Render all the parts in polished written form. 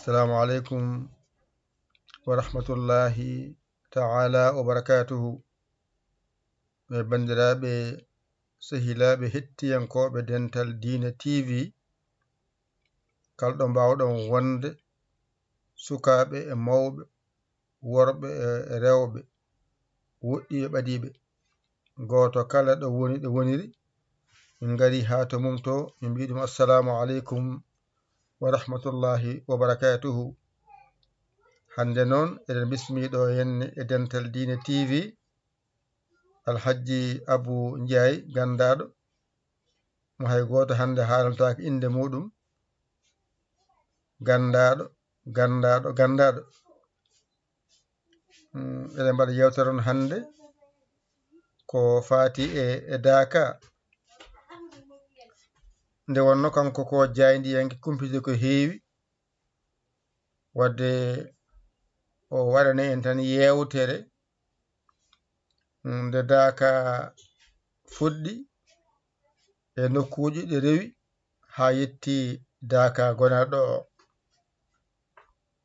السلام عليكم ورحمة الله تعالى وبركاته. bandiraɓe sehilaɓe hettiyankoɓe dental dina tv kalɗo mbawɗon wonde sukaɓe e mawɓe worɓe e rewɓe woɗɗi e ɓadiɓe goto kala ɗo woni ɗo woniri min gari ha to mum to min mbiɗum assalamu aleykum wa rahmatullahi wa barakatuhu. hande noon eɗen bismiɗo henne e dental dina tv alhaji Abou Ndiaye gandaɗo mo hay goto hande haalantaki inde muɗum gandaɗo eɗen mbaɗa yewtere on hande ko fati e Daka nde wonno kanko ko jaydiyanke kumpito ko heewi wadde o waɗane en tan yewtere nde Daka fuɗɗi e nokkuji ɗi rewi ha yetti Daka gonaɗo o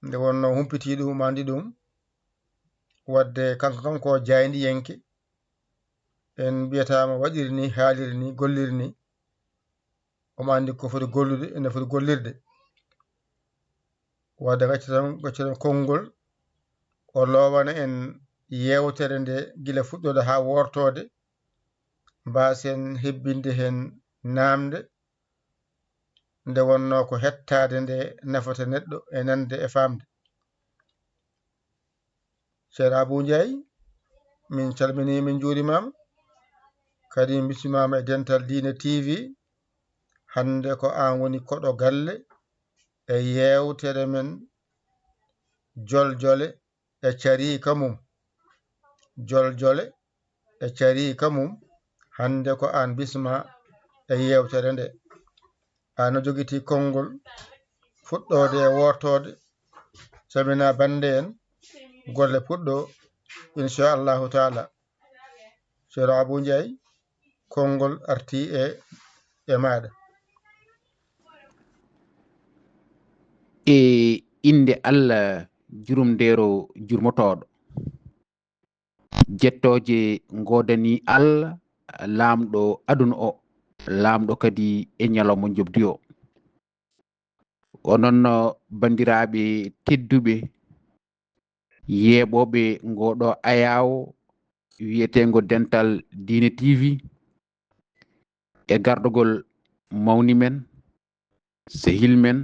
nde wonno humpiti ɗum andi ɗum wadde kanko jaydiyanke en mbiyatama waɗiri ni haaliri ni golliri ni omo andi ko foti gollude ene foti gollirde wadde gaccitan konngol o lowana en yewtere nde gila fuɗɗode ha wortode mbasen hebbinde hen namde nde wonno ko hettade nde nafata neɗɗo e nande e famde. ceerno Abou Ndiaye min calmini min juurimama kadi min bismimama e dental dina tv hande ko an woni koɗo galle e yewtere men joljole e carika mum hande ko an bisma e yewtere nde an jogiti konngol fuɗɗode e wortode samina bande en golle puɗɗo inchallahu taala. ceerno Abou Ndiaye konngol arti e maɗa. e inde Allah jurumdero jurmotoɗo jettoje godani Allah lamɗo aduna o lamɗo kadi e ñalawma jobdi o. onon bandiraɓe tedduɓe yeɓoɓe ngoɗo ayawo wiyetego dental dina tv e gardugol mawni men sehil men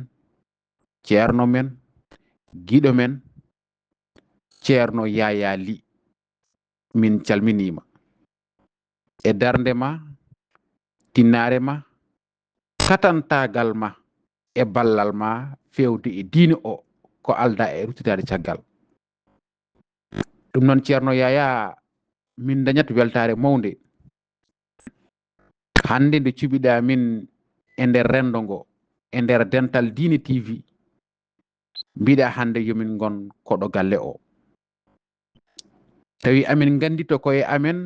ceerno men giɗo men ceerno Yaya Ly min calminima e darde ma tinnare ma katantagal ma e ballal ma fewde e diine o ko alda e ruttitade caggal. ɗum noon ceerno Yaya min dañat weltare mawde hande nde cuɓiɗa min e nder rendo ngo e nder dental dina tv mbiɗa hande yomin gon koɗo galle o tawi amin gandito koye amen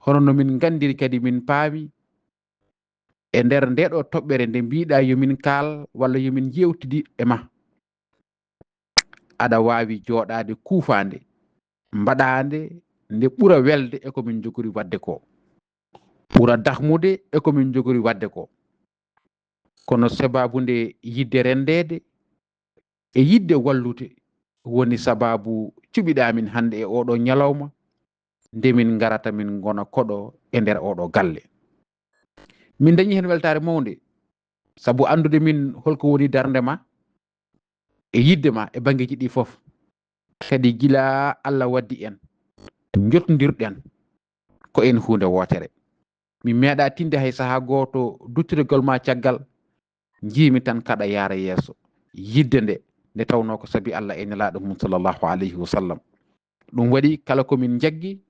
hono no min gandiri kadi min paami e nder ndeɗo toɓɓere nde mbiɗa yomin kaal walla yomin yewtidi e ma aɗa wawi joɗade kuufande mbaɗande nde ɓuura welde e komin jogori wadde ko ɓuura dahmude e komin jogori wadde ko kono sababu nde yidde rendede e yidde wallude woni sababu cuɓiɗamin hande e oɗo ñalawma nde min garata min gona koɗo e nder oɗo galle. min dañi hen weltare mawde saabu andude min holko woni darde ma e yidde ma e banggueji ɗi foof kadi gila Allah waddi en jottodirɗen ko en hunde wotere mi meeɗa tinde hay saaha goto duttirgol ma caggal jiimi tan kaɗa yaara yeeso yidde nde tawno ko saabi Allah e nelaɗo mum sallllahu alayhi wa sallam. ɗum waɗi kala komin jaggi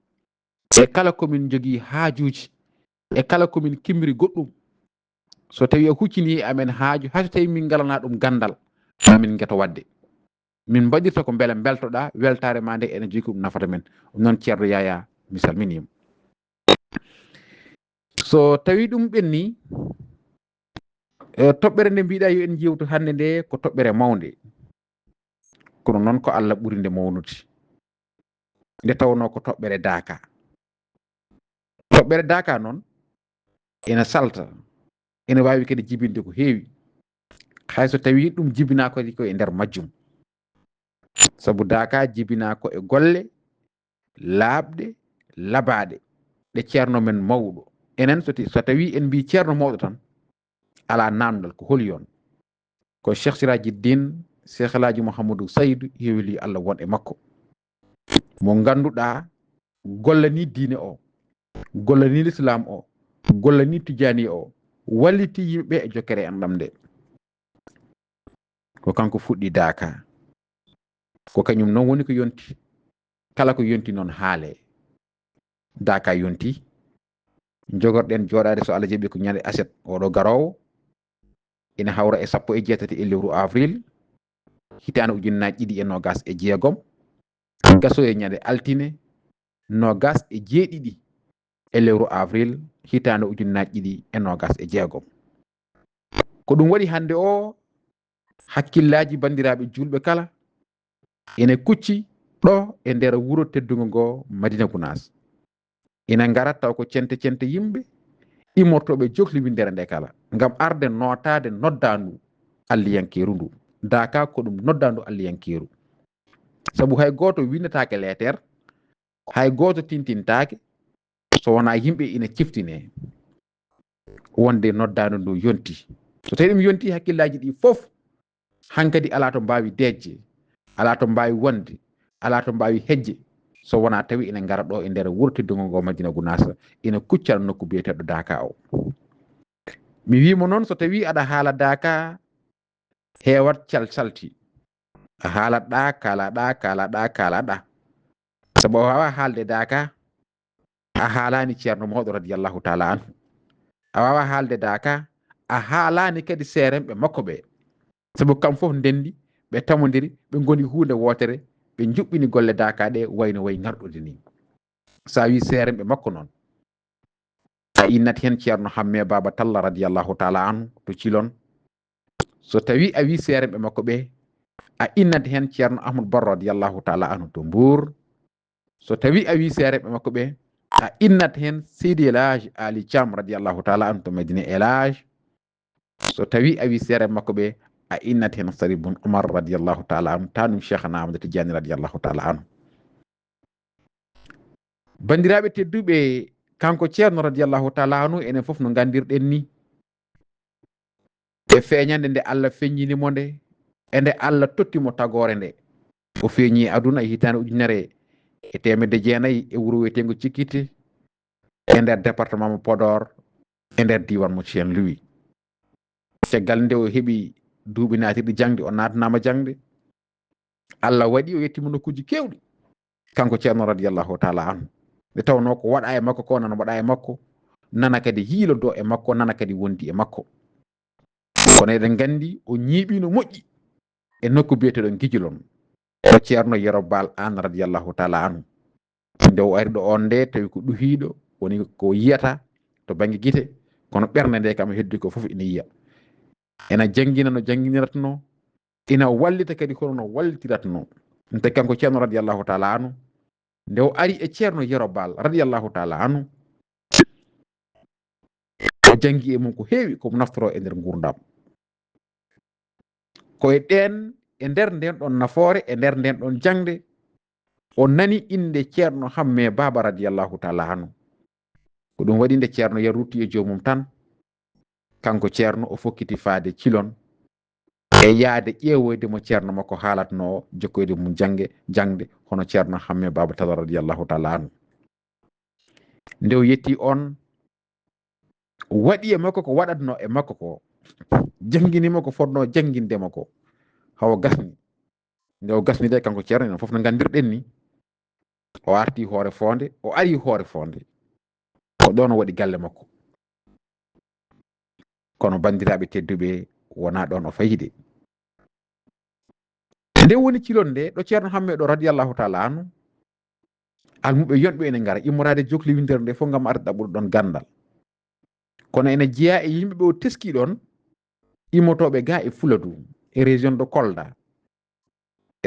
e kala komin jogui haajuji e kala komin kimmiri goɗɗum so tawi a huccini amen haaju hay so tawi min galana ɗum gandal mamin gueto wadde min mbaɗirta ko beele beltoɗa weltare ma nde ene jogui ko ɗum nafata men. ɗum noon ceerno Yaya mi salminima. so tawi ɗum ɓenni toɓɓere nde mbiɗa yo en jewtu hande nde ko toɓɓere mawde kono noon ko Allah ɓuri nde mawnude nde tawno ko toɓɓere daaka. Toɓɓere daaka noon ina salta, ina wawi kadi jibinde ko heewi, hay so tawi ɗum jibina ko e nder majjum. Sabu daaka jibina ko e golle laaɓɗe labaɗe ɗe ceerno men mawɗo. Enen so tawi en mbi ceerno mawɗo tan ala namdal ko holi yon ko Cheikh Sirajiddin Cheikh Alhaji Mouhamadou Saydou yewili Allah won e makko, mo ganduɗa gollani diine o, gollani l'islam o, gollani tijani o, walliti yimɓe e jokkere enɗam nde. Ko kanko fuɗɗi daaka, ko kañum noon woni ko yonti, kala ko yonti noon haale. Daaka yonti, jogorɗen joɗade so Allah jaɓi ko ñande aset oɗo garowo ina hawra e 18 e lewru avril hitande 2026, gaso e ñande altine 27 e lewru avril hitande 2026. Ko ɗum waɗi hande o hakkillaji bandiraɓe julɓe kala ene kucci ɗo e nder wuro teddugo ngo Madina Gounass. Ina ngara taw ko cente yimɓe immortoɓe johliwi nder nde kala ngam arde notade noddandu alliyankeru ndu. Daaka ko ɗum noddandu alliyankeru, sabu hay goto windetake leetere, hay goto tintintake so wona yimɓe ina ciftine wonde noddandu ndu yonti. So tawi ɗum yonti hakkillaji ɗi fof hankadi ala to mbawi dejje, ala to mbawi wonde, ala to mbawi hejje so wona tawi ina ngara ɗo e nder wuro teddugo ngo Madina Gounass ina kuccana nokku biyeteɗo daaka o. Mi wimo noon so tawi aɗa haala daaka hewat calsalti, a haalat ɗa kalaɗa, sabu a wawa haalde daaka a haalani ceerno mawɗo radiyallahu taala anhu, a wawa haalde daaka a haalani kadi seeremɓe makko ɓe, sabu kam fof ndendi ɓe tamodiri ɓe goni hunde wotere, ɓe juɓɓini golle daaka ɗe wayno way ngarɗude ni. Sa wi seeremɓe makko noon a innat hen ceerno Hamme Baba Talla radiyallahu taala anhu to Cilon. So tawi a wi seeremɓe makko ɓe a innat hen ceerno Ahmadou Barro radiyallahu taala anhu to Mbour. So tawi a wi seeremɓe makko ɓe a innat hen Seydi El Hadji Ali Thiam radiyallahu taala anhu to Medina Elage. So tawi a wi seeremɓe makko ɓe a innat hen Sarif Bun Umar radiyallahu taala anhu, tanum Cheikhna Amadou Tidiane radiyallahu taala anhu. Bandiraɓe tedduɓe, kanko ceerno radiyallahu taala anhu enen fof no gandirɗen ni e feeñande nde Allah feññinimo nde e nde Allah tottimo tagore nde. O feeñi aduna e hitande 1900 e wuro wiyetengo Cikkite e nder département mo Podor e nder diwan mo Saint Louis. Caggal nde o heeɓi duuɓi natirɗi jangde o natnama jangde, Allah waɗi o yettimo nokkuji kewɗi kanko ceerno radiyallahu taala anhu, nde tawno ko waɗa e makko ko nana waɗa e makko, nana kadi hiilo do e makko, nana kadi wondi e makko. Kono eɗen gandi o ñiiɓino moƴƴi e nokku biyeteɗo Guijilon o ceerno Yero Bal An radiyallahu taala anhu. Nde o ari ɗo on nde tawi ko ɗuhiɗo woni ko yiyata to banggue guite, kono ɓernde nde kam heddi ko fof ina yiya, ena jangguina no jangguiniratno, ina wallita kadi kono no wallitiratno. Ɗum taki kanko ceerno radiyallahu taala anhu nde o ari e ceerno Yero Bal radiyallahu taala anhu o janggi e mum ko heewi komo naftoro e nder gurdam. Koye ɗen e nder nden ɗon nafoore e nder nden ɗon jangde o nani inde ceerno Hamme Baba radiyallahu taala anhu. Ko ɗum waɗi nde ceerno yarutti e jomum tan, kanko ceerno o fokkiti faade Cilon e yaade ƴeewoyde mo ceerno makko haalatno jokkoyde mum jangde hono ceerno Hamme Baba Talla radiyallahu taala anhu. Nde o yetti on waɗi e makko ko waɗatno e makko ko, janginimo ko fotno jangindema ko hawo gasni. Nde o gasni de kanko ceerno enen fof no gandirɗen ni o arti hoore fonde, o ari hoore fonde, ko ɗon o waɗi galle makko. Kono bandiraɓe tedduɓe wona ɗon o fayide. Nde woni Cilon nde ɗo ceerno Hamme ɗo radiyallahu taala anhu, almuɓe yonɓe ene ngara immorade jokliwintere nde fof ngam arde ɗaɓɓude ɗon gandal. Kono ene jeeya e yimɓeɓe o teski ɗon immotoɓe ga e Fuladu e région de Kolda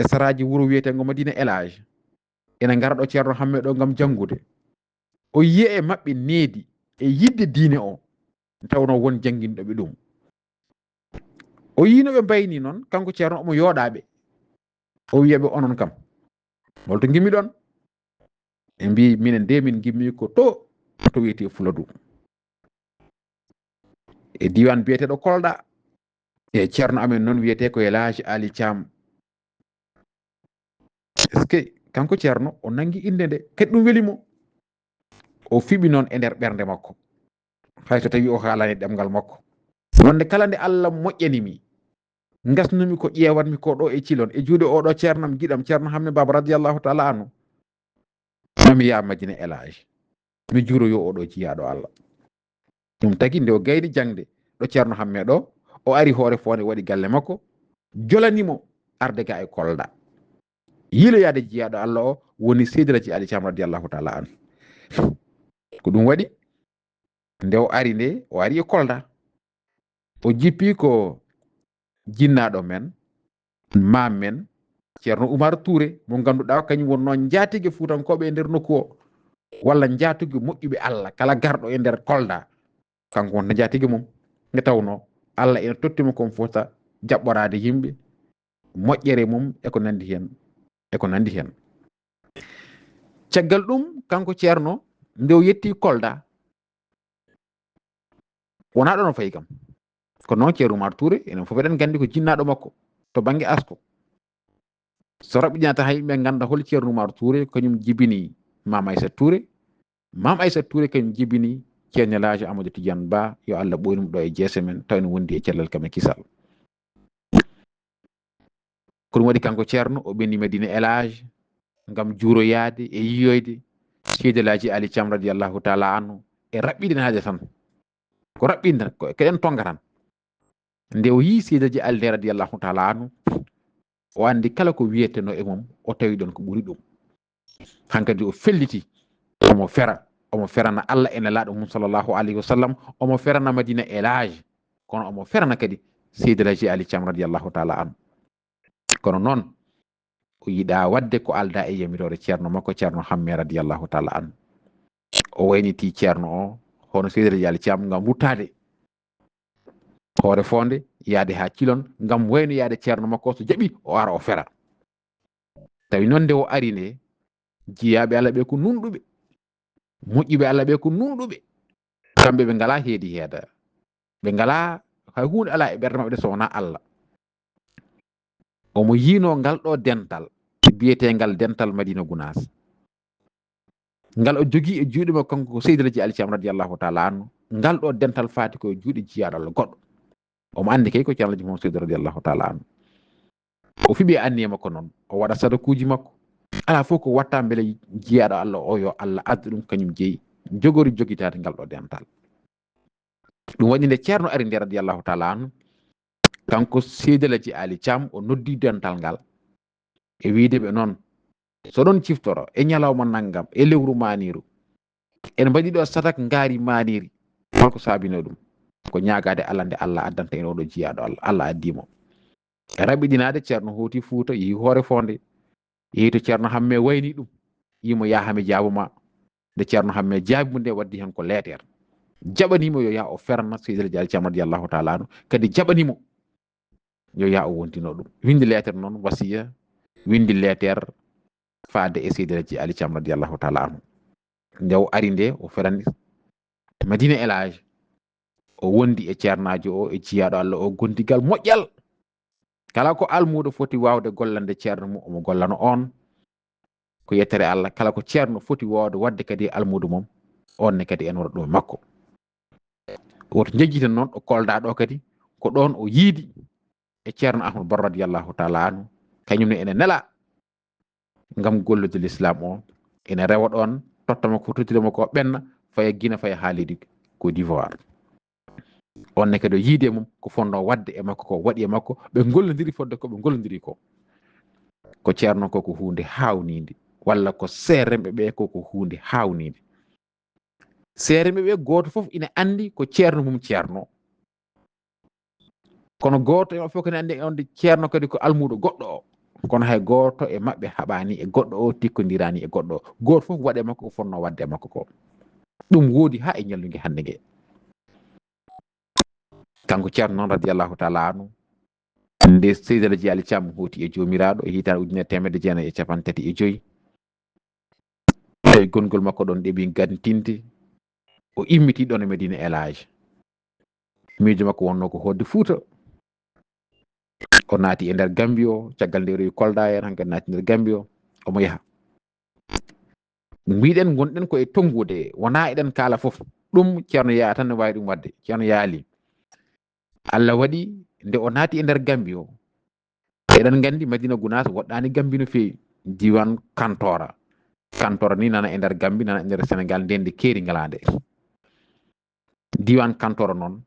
e saraji wuro wiyetengo Madina Elage ena ngara ɗo ceerno hamme ɗo ngam jangude o yiye e maɓɓe needi e yidde diine o tawno won janginɗoɓe ɗum o yino ɓe mbayni noon kanko ceerno omo yooɗaɓe o wiyaɓe onon kam holto gimmi ɗon ɓe mbi minen de min gimmi ko to wiyete Fuladu e diwan biyeteɗo Kolda e ceerno amen noon wiyete ko Elage Ali Thiam est ce que kanko ceerno o nangi inde nde kadi ɗum welimo o fiɓi noon e nder ɓernde makko hay so tawi o haalani ɗemgal makko nonde kala nde Allah moƴƴanimi gasnumi ko ƴewanmi ko ɗo e cilon e juuɗe oɗo ceernam giɗam ceerno Hammet Baba radiyallahu taala anhu mami ya Madina Elage mi juuroyo oɗo jiyaɗo Allah ɗum tagi nde o gayni jangde ɗo ceerno Hammet ɗo o ari hoore fonde waɗi galle makko jolanimo arde ga e Kolda yiloyade jiyaɗo Allah o woni Seydi Alaji Ali Thiam radiyallahu taala anhu ko ɗum waɗi nde o ari nde o ari e Kolda o jippi ko jinnaɗo men mam men ceerno Oumar Touré mo ganduɗa kañum wonno jaatige fuutankoɓe e nder nokku o walla jaatugue moƴƴuɓe Allah kala garɗo e nder Kolda kanko wonta jaatige mum nde tawno Allah ene tottimo kon fota jaɓɓorade yimɓe moƴƴere mum eko nandi hen caggal ɗum kanko ceerno nde o yetti Kolda wona ɗon o fayi kam ko noon ceerno Oumar Touré enen fof eɗen gandi ko jinnaɗo makko to banggue asko so raɓɓiɗinata hay yimɓe ganda hol ceerno Oumar Touré kañum jibini Mam Aissata Touré Mam Aissata Touré kañum jibini ceerno Elage Amadou Tidiane Ba yo Allah ɓoynum ɗo e jeese men taw ene wondi e cellal kam e kisal ko ɗum waɗi kanko ceerno o ɓenni Madina Elage ngam juuroyade e yiyoyde Seydi Alaji Ali Thiam radiyallahu taala anhu e raɓɓiɗinade tan ko raɓɓinta keɗen tonga tan nde o yi Seydi Alaji Ali radiyallahu taala anhu o andi kala ko wiyeteno e mum o tawi ɗon ko ɓuri ɗum hankadi o felliti omo ferana Allah ene laaɗo mum sallllahu alayhi wa sallam omo ferana Madina Elage kono omo ferana kadi Seydi Alaji Ali Thiam radiyallahu taala anhu kono noon o yiɗa wadde ko alda e yamirore ceerno makko ceerno Hammet radiyallahu taala anhu o wayniti ceerno o hono Seydi Alaji Ali Thiam ngam wuttade hoore fonde yaade ha cilon ngam waynoyade ceerno makko so jaɓi o ara o fera tawi noon nde o ari nde jiyaɓe Allah ɓe ko nunɗuɓe moƴƴuɓe Allah ɓe ko nunɗuɓe kamɓe ɓe ngala heedi heeda ɓe ngala hay hunde ala e ɓerde maɓɓe de so wona Allah omo yino ngal ɗo dental biyetegal dental Madina Gounass ngal o jogui e juuɗe makko kanko ko Seydi Alaji Ali Thiam radiyallahu taala anhu ngal ɗo dental faati koye juuɗe jiyaɗo Allah goɗɗo omo andi kay ko ceerno Alaji Mouhamadou Seydi radiyallahu taala anhu o fiɓi anniye makko noon o waɗa sadakuji makko ala fof ko watta beele jiyaɗo Allah o yo Allah addu ɗum kañum jeeyi jogori jogitade ngal ɗo dental ɗum waɗi nde ceerno ari nde radiyallahu taala anhu kanko Seydi Alaji Ali Thiam o noddi dental ngal e wideɓe noon so ɗon ciftoro e ñalawma naggam e lewru maniru en mbaɗi ɗo sadak ngaari maniri holko saabino ɗum ko ñagade Allah nde Allah addanta en oɗo jiyaɗo Allah Allah addimo e raɓɓiɗinade ceerno hooti Fuuta yeehi hoore fonde yeehi to ceerno Hammet wayni ɗum yimo yahami jaabuma nde ceerno Hammet jaabi mu nde waddi hen ko leetere jaɓanimo yo yaa o ferna Seydi Alaji Ali Thiam radiyallahu taala anhu kadi jaɓanimo yo yaa o wontino ɗum windi leetere noon wasiya windi leetere faade e Seydi Alaji Ali Thiam radiyallahu taala anhu nde o ari nde o ferani Madina Elage o wondi e ceernajo o e jiyaɗo Allah o gondigal moƴƴal kala ko almuɗo foti wawde gollande ceerno mum omo gollano on ko yettere Allah kala ko ceerno foti wawde wadde kadi almudo mum onne kadi en waɗa ɗo makko woto jejjiten noon o Kolda ɗo kadi ko ɗon o yiidi e ceerno Ahmadou Baro radiyallahu taala anhu kañumne ene nela ngam gollude l'islam o ene rewa ɗon tottama ko tottirimo ko ɓenna faya Guinée faya haalidi Côte d'Ivoire onne kadi o yiide mum ko fonno wadde e makko ko waɗi e makko ɓe gollodiri fodde ko ɓe gollodiri ko ceerno koko hunde hawnide walla ko seremɓe ɓe koko hunde hawnide seremɓe ɓe goto foof ina andi ko ceerno mum ceerno kono goto e fof kene andi onde ceerno kadi ko almuɗo goɗɗo o kono hay goto e mabbe habani e goddo o tikkondirani e goddo goto fof wade makko ko fonno wadde makko ko dum wodi ha e nyallugi hande ge kanko Ceerno noon radiyallahu ta'ala anhu nde Seydou Diali Thiam hoti e jomiraado e hitan ujune temedde jeena e capantati e joyi e gongol makko don debi gantinde o immiti don e Medina Elage miijo makko wonno ko hodde Fuuta o naati e nder Gambio caggal nde rewi Kolda en hanke naati nder Gambio omo yaha mbiɗen gonɗen ko e tongude wona eɗen kala fof ɗum Ceerno yaa tan ne wawi ɗum wadde Ceerno yaali Allah waɗi nde o naati e nder Gambio eɗen gandi Madina Gounass woɗɗani Gambi no fewi diwan Kantora ni nana e nder Gambi nana e nder Sénégal ndende keeri ngalande diwan Kantora noon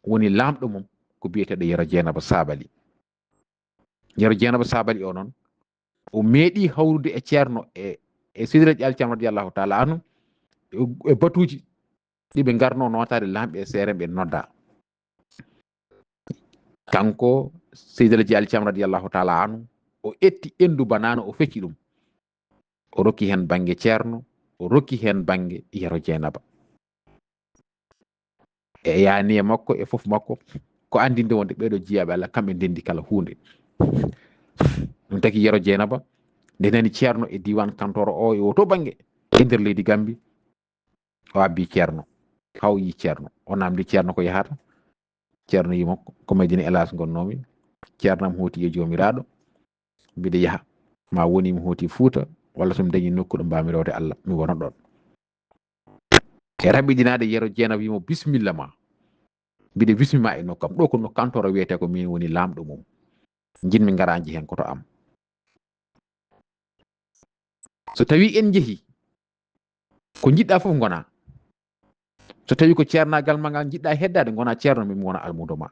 woni lamɗo mum ko biyeteɗo Yero Dieynaba Sabali Yero Dieynaba Sabali o noon o meeɗi hawrude e Ceerno e Seydou Diali Thiam radiyallahu ta'ala anhu e batuji ɗiɓe garno notade lamɓe e seere ɓe nodda kanko Seydou Diali Thiam radiyallahu ta'ala anhu o etti endu banana o fecci ɗum o rokki hen bange Ceerno o rokki hen bange Yero Dieynaba e yaani e makko e fof makko ko andinde wonde ɓeɗo jiyaɓe Allah kamɓe ndendi kala hunde ɗum taki Yero Dieynaba nde nani Ceerno e diwan Kantoro o e woto bange e nder leydi Gambi o abbi Ceerno haw yi Ceerno o namdi Ceerno ko yahata Ceerno yimo ko Medina Elage gonnomi Ceerno am hoti e jomiraɗo mbiɗa yaha ma woni mi hoti Fuuta walla somi dañi nokku ɗo mbami rewde Allah mi wona ɗon e raɓɓiɗinade Yero Dieynaba wimo bisimilla ma mbiɗa bismima e nokkam ɗo ko no Kantoro wiyete ko min woni lamɗo mum jinmi ngaraji hen koto am so tawi en jeehi ko jiɗɗa fof gona so tawi ko ceernagal ma ngal jiɗɗa heddade gona Ceerno min wona almudo ma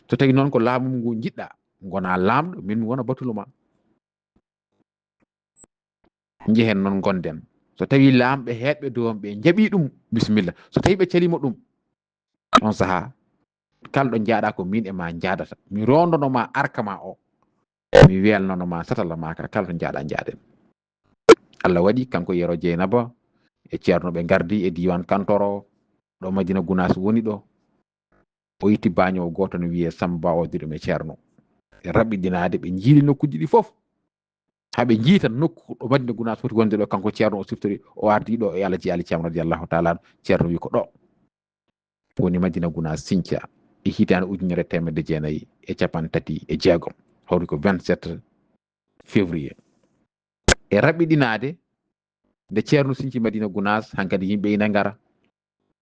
so tawi noon ko laamu ngu jiɗɗa gona lamɗo min mi wona batulo ma jehen noon gonden so tawi lamɓe heɓɓe doom ɓe jaɓi ɗum bisimilla so tawi ɓe calima ɗum on saaha kala ɗo jaaɗa ko min e ma jaadata mi rondonoma arka ma o mi welnonoma satalla ma kala to jaaɗa jaaɗen Allah waɗi kanko Yero Dieynaba e Ceerno ɓe gardi e diwan Kantoro ɗo Madina Gounass woni ɗo o yitti bañowo goto no wiye Samba o diɗum e Ceerno e raɓɓiɗinade ɓe jiili nokkuji ɗi fof haɓe jiitan nokku ɗo Madina Gounass foti wonde ɗo kanko Ceerno o siftori o ardi ɗo e Alaji Ali Thiam radiyallahu ta'ala Ceerno wi ko ɗo woni Madina Gounass Sinthiou e hitande ujunere temedde jeenayyi e capantati e jeegom hawri ko 27 février e raɓɓiɗinade nde Ceerno Sinthiou Madina Gounass hankadi yimɓe ina ngara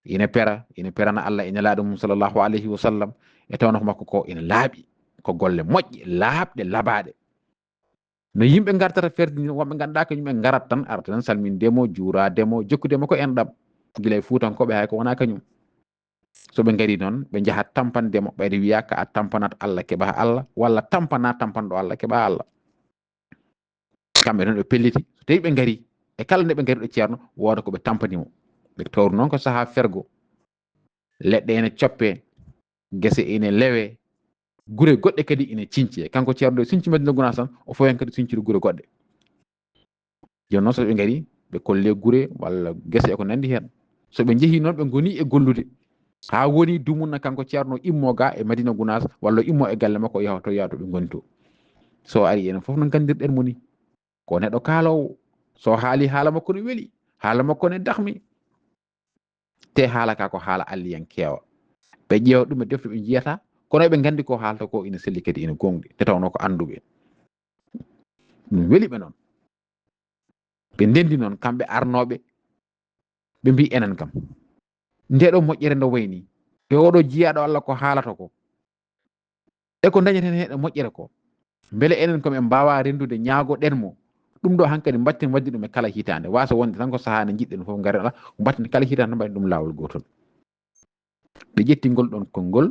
ina perana Allah ina nelaɗo mum sallallahu alayhi wa sallam e tawno ko makko ko ina laaɓi ko golle moƴƴe laaɓɗe labaɗe no yimɓe gartata ferdi wonɓe ganduɗa ko yimɓe garat tan arata tan salmindemo juurademo jokkudemo ko enɗam guila e Fuutankoɓe hay ko wona kañum soɓe gari noon ɓe jahat tampandemo ɓayde wiya ka a tampanat Allah keɓa Allah walla tampana tampanɗo Allah keɓa Allah kamɓe noon ɓe pelliti so tawi ɓe gari e kala nde ɓe gari ɗo Ceerno woda koɓe tampanimo ɓe tawru noon ko saaha fergo leɗɗe ene coppe gese ene lewe gure goɗɗe kadi ina cince kanko Ceerno Sinthiou Madina Gounass tan o fawen kadi sinciri gure goɗɗe joni noon soɓe gari ɓe kolle gure walla gese e ko nandi hen soɓe jeehi noon ɓe goni e gollude ha woni dumunna kanko Ceerno immo ga e Madina Gounass walla immo e galle makko yaha to ɓe goni to so ari enen foof no gandirɗen moni ko neɗɗo kaalowo so haali haala makko ne weeli haala makko ne dahmi te haala ka ko haala alliyankewa ɓe ƴeewa ɗum e defte ɓe jiyata kono ɓe gandi ko haalta ko ina selli kadi ina gonɗi te tawno ko anduɓe ɗum weeli ɓe noon ɓe ndendi noon kamɓe arnoɓe ɓe mbi enen kam ndeɗo moƴƴere nde wayni e oɗo jiyaɗo Allah ko haalata ko e ko dañeten hen e moƴƴere ko beele enen komi mbawa rendude ñaagoɗen mo ɗum ɗo hankkadi batten waddi ɗum e kala hitande wasa wonde tan ko saaha nde jiɗɗen foof garen ala batten kala hitande mbaɗen ɗum lawol gotol ɓe ƴetti ngol ɗon konngol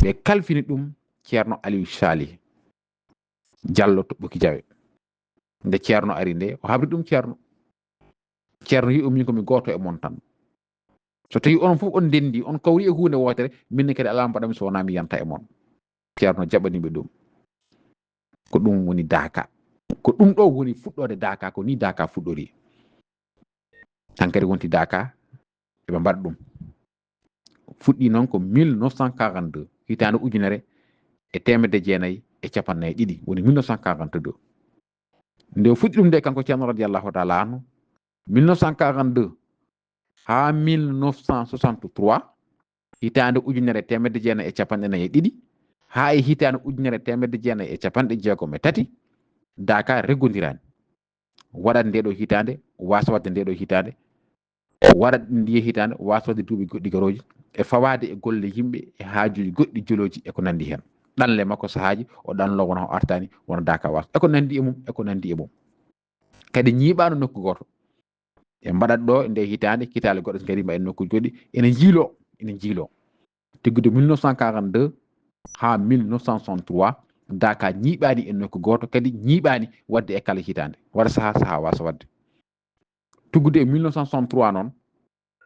ɓe kalfini ɗum Ceerno Aliou Sali Diallo Toɓɓuki Diawe nde Ceerno ari nde o habri ɗum Ceerno wi min komi goto e mon tan so tawi on fof on ndendi on kawri e hunde wotere minne kadi ala mbaɗami so wona mi yanta e mon Ceerno jaɓaniɓe ɗum ko ɗum woni daka ko ɗum ɗo woni fuɗɗode daka ko ni daka fuɗɗori hankadi wonti daka eɓe mbaɗa ɗum fuɗɗi noon ko 1942 hitande ujunere e temedde jeenayyi e capannayyi ɗiɗi woni 1942 nde fuɗɗi ɗum nde kanko ceerno radiallahu taala anhu 1942 ha 1963 hitande ujunere temedde jeenayyi e capanɗe nayyi e ɗiɗi ha e hitande ujunere temedde jeenayyi e capanɗe jeegom e tati daka reggodirani waɗat nde ɗo hitande wasa wadde nde ɗo hitande waɗat ndiye hitande wasa wadde duuɓi goɗɗi garoji e fawade e golle yimɓe e haajuji goɗɗi joloji eko nandi hen ɗanle makko sahaji o ɗanlo wona o artani wona daka wasa eko nandi e mum kadi ñiiɓano nokku goto e mbaɗat ɗo nde hitande kitale goɗɗo gari mba en nokkuji goɗɗi ene jiilo tiggude 1942 ha 1963 daka ñiiɓani e nokku goto kadi ñiiɓani wadde e kala hitande waɗa saha wasa wadde tuggude e 1963 noon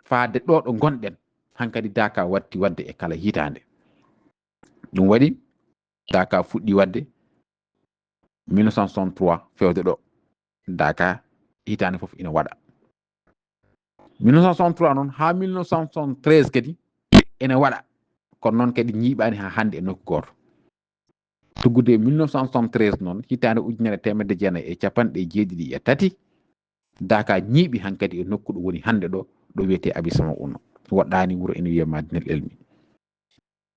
faade ɗo ɗo gonɗen hankadi daka watti wadde e kala hitande ɗum waɗi daka fuɗɗi wadde 1963 fewde ɗo daka hitande foof ina waɗa 1963 noon ha 1973 kadi ene waɗa kono noon kadi ñiiɓani ha hande e nokku goto tuggude 1973 noon hitande ujunere temedde jeenayyi e capanɗe jeeɗiɗi e tati daka ñiiɓi hankadi e nokku ɗo woni hande ɗo wiyete abisama uno woɗɗani wuuro ene wiye Madinel Elmi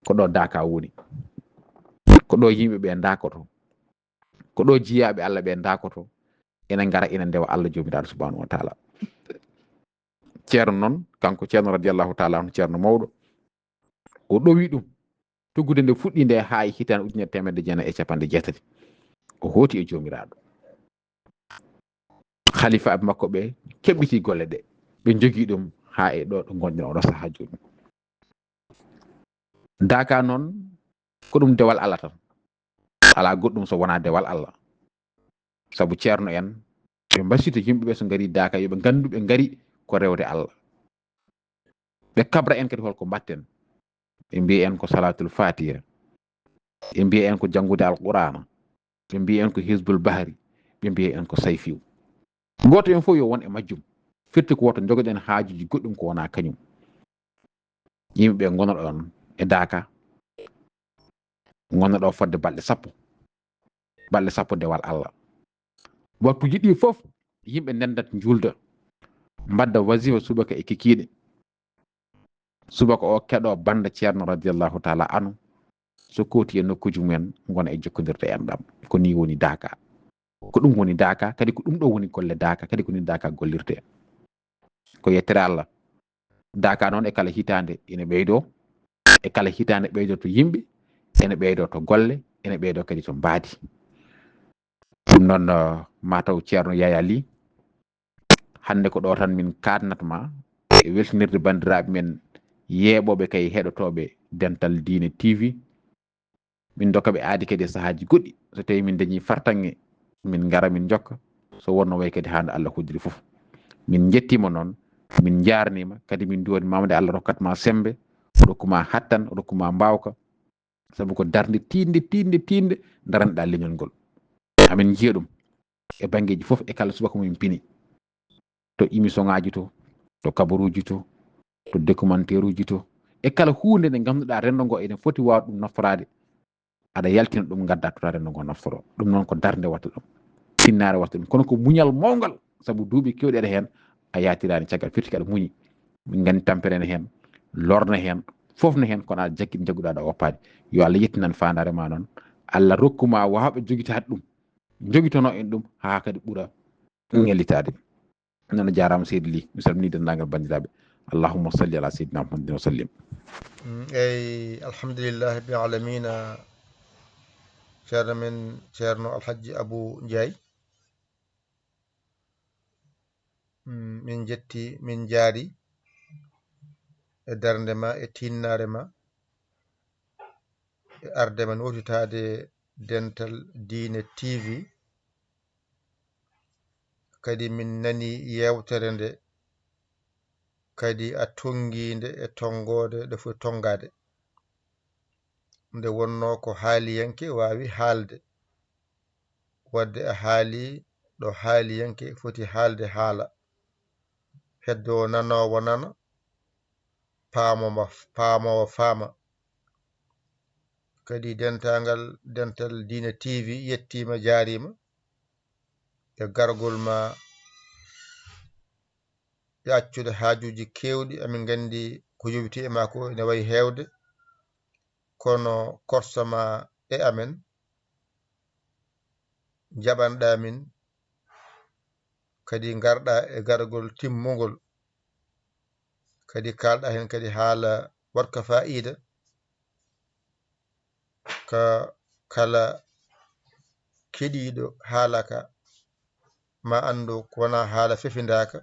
ko ɗo daka woni ko ɗo yimɓeɓe dakoto ko ɗo jiyaɓe Allah ɓe dakoto ene ngara ina ndewa Allah jomiraɗo subhanahu wa taala ceerno noon kanko ceerno radiallahu taala anhu ceerno mawɗo o ɗowi ɗum tuggude nde fuɗɗi nde ha e hitande ujunere temedde jeenayyi e capanɗe jeetati o hooti e jomiraɗo khalifa aɓe makko ɓe keɓɓiti golle ɗe ɓe jogui ɗum ha e ɗo gonɗen oɗo saaha joni daka noon ko ɗum dewal Allah tan ala goɗɗum so wona dewal Allah saabu ceerno en ɓe mbasito yimɓeɓe so gari daka yoɓe gandu ɓe gari ko rewde Allah ɓe kabra en kadi holko mbatten ɓe mbiya en ko salatul fatiha ɓe mbiya en ko janngude alqur'ana ɓe mbiya en ko hisbul bahri ɓe mbiya en ko sayfiw goto en fof yo won e majjum firti ko woto jogoɗen haajuji goɗɗum ko wona kañum yimɓeɓe gonoɗo on e daka gonoɗo fodde balɗe sappo dewal Allah waktuji ɗi fof yimɓe ndendat julda mbadda wasifa subaka e kikiɗe subaka o keɗo banda ceerno radiallahu taala anu so kooti e nokkuji mumen gona e jokkodirde en ɗam ko ni woni daka ko ɗum woni daka kadi ko ɗum ɗo woni golle daka kadi ko ni daka gollirte ko yettere Allah daka noon e kala hitande ene ɓeydo e kala hitande ɓeydo to yimɓe ene ɓeydo to golle ene ɓeydo kadi to mbaadi ɗum noon mataw ceerno Yaya Ly hande ko ɗo tan min kadnatma e weltinirde bandiraɓe men yeeɓoɓe kay heɗotoɓe Dental Dine TV min dokkaɓe aadi kadi e sahaji goɗɗi so tawi min dañi fartange min gara min jokka so wonno way kadi hande Allah hoddiri foof min jettima noon min jarnima kadi min duwani mamde Allah rokkatma sembe rokkuma hattan rokkuma mbawka saabu ko darde tinde daranɗa leñol ngol amin jiiya ɗum e banggueji foof e kala subaka mumin pini to émission ngaji to kabaruji to documentaire uji to e kala hunde nde ganduɗa rendo ngo ene foti waw ɗum naftorade aɗa yaltina ɗum gadda tota rendo ngo naftoro ɗum noon ko darde watta ɗum finnare watta ɗum kono ko muñal mawgal saabu duuɓi kewɗi aɗa hen a yatirani caggal firti aɗa muñi min gandi tampere ne hen lorna hen foof ne hen kono aɗa jakki jagguɗa aɗa woppade yo Allah yettinan fandare ma noon Allah rokkuma wawɓe jogitade ɗum jogitono en ɗum ha kadi ɓuura ngellitade noon jarama seydi Ly mi salmini dendagal bandiraɓe allahumma salli ala sayyidina muhammadin wa sallim eyi alhamdulillah rabbil alamina ceerno men ceerno alhaji Abou Ndiaye min jetti min jaari e darde ma e tinnare ma e arde ma notitade Dental Dine TV kadi min nani yewtere nde kadi a tonginde e tongode ɗo foti tongade nde wonno ko haaliyanke wawi haalde wadde a haali ɗo haaliyanke foti haalde haala heddo nanowo nana paamowo faama kadi dental diina TV yettima jaarima e gargol ma e accude haajuji kewɗi amin gandi ko yowiti e ma ko ene wayi hewde kono korsama e amen jaɓanɗa min kadi garɗa e gargol timmugol kadi kalɗa hen kadi haala watka fa'ida ka kala keɗiɗo haalaka ma andu ko wona haala fefindaka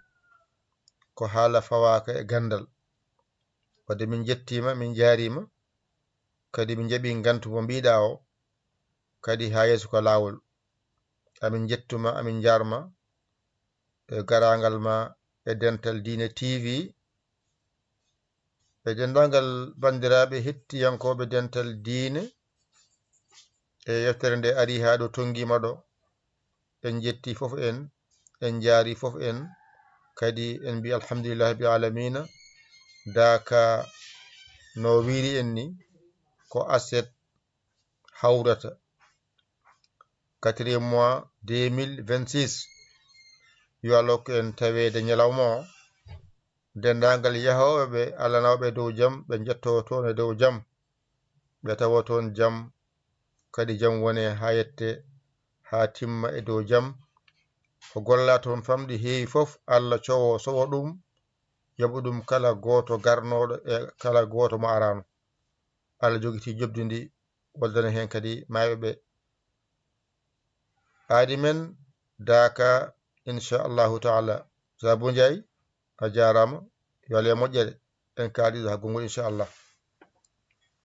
ko haala fawaka e gandal wadde min jettima min jaarima kadi min jaɓi gantu mo mbiɗa o kadi ha yeeso ko lawol amin jettuma amin jarma e garagal ma e dental diina TV e dendagal bandiraɓe hettiyankoɓe dental diine e yettere nde ari ha ɗo tonggima ɗo en jetti fof en jaari fof en kadi en mbi alhamdulillahi rabbil alamina daka no wiiri en ni ko aset hawrata 4e mois 2026 yo Allah ko en tawede ñalawma o dendagal yahoɓe alanawɓe dow jaam ɓe jetto toon e dow jaam ɓe tawa toon jaam kadi jaam wone ha yette ha timma e dow jaam ko golla toon famɗi heewi fof Allah cowo sowo ɗum yoɓa ɗum kala goto garnoɗo e kala goto mo arano Allah jogiti jobdidi waddana hen kadi mayɓe ɓe aadi men daka inchallahu taala Sabo Ndiaye a jarama yo Allah e moƴƴere en kaaliɗo ha gongol inchallah